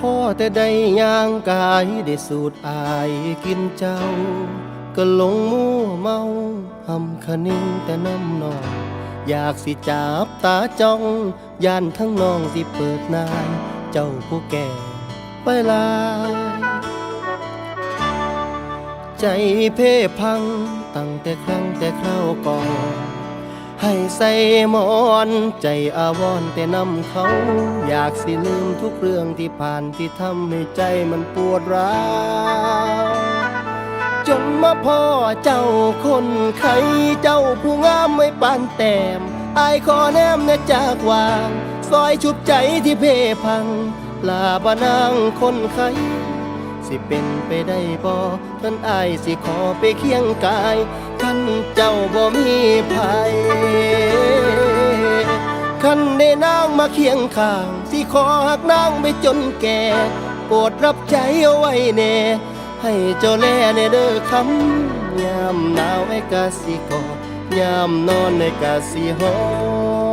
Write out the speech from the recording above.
พ่อแต่ได้ย่างกายได้สูดอายกินเจ้าก็หลงมั่วเมาหำคะนิ่งแต่น้ำนองอยากสิจับตาจ้องย่านทั้งน้องสิเปิดนายเจ้าผู้แก่ไปลายใจเพ่พังตั้งแต่ครั้งแต่คราวก่อนให้ใส่หมอนใจอาวรแต่นำเขาอยากสิลืมทุกเรื่องที่ผ่านที่ทำให้ใจมันปวดร้าวจนมาพ่อเจ้าคนไข้เจ้าผู้งามไม่ปานแต้มอายขอแนมแน่จากวางซอยชุบใจที่เพ่พังลาบานางคนไข้สิเป็นไปได้บ่ท่านอายสิขอไปเคียงกายท่านเจ้าบ่มีภัยคันได้นางมาเคียงข้างสิขอหักนางไปจนแก่โปรดรับใจเอาไว้แน่ให้เจ้าแลในเด้อคำยามหนาวไอ้กะสิกอดยามนอนไอ้กะสิหอม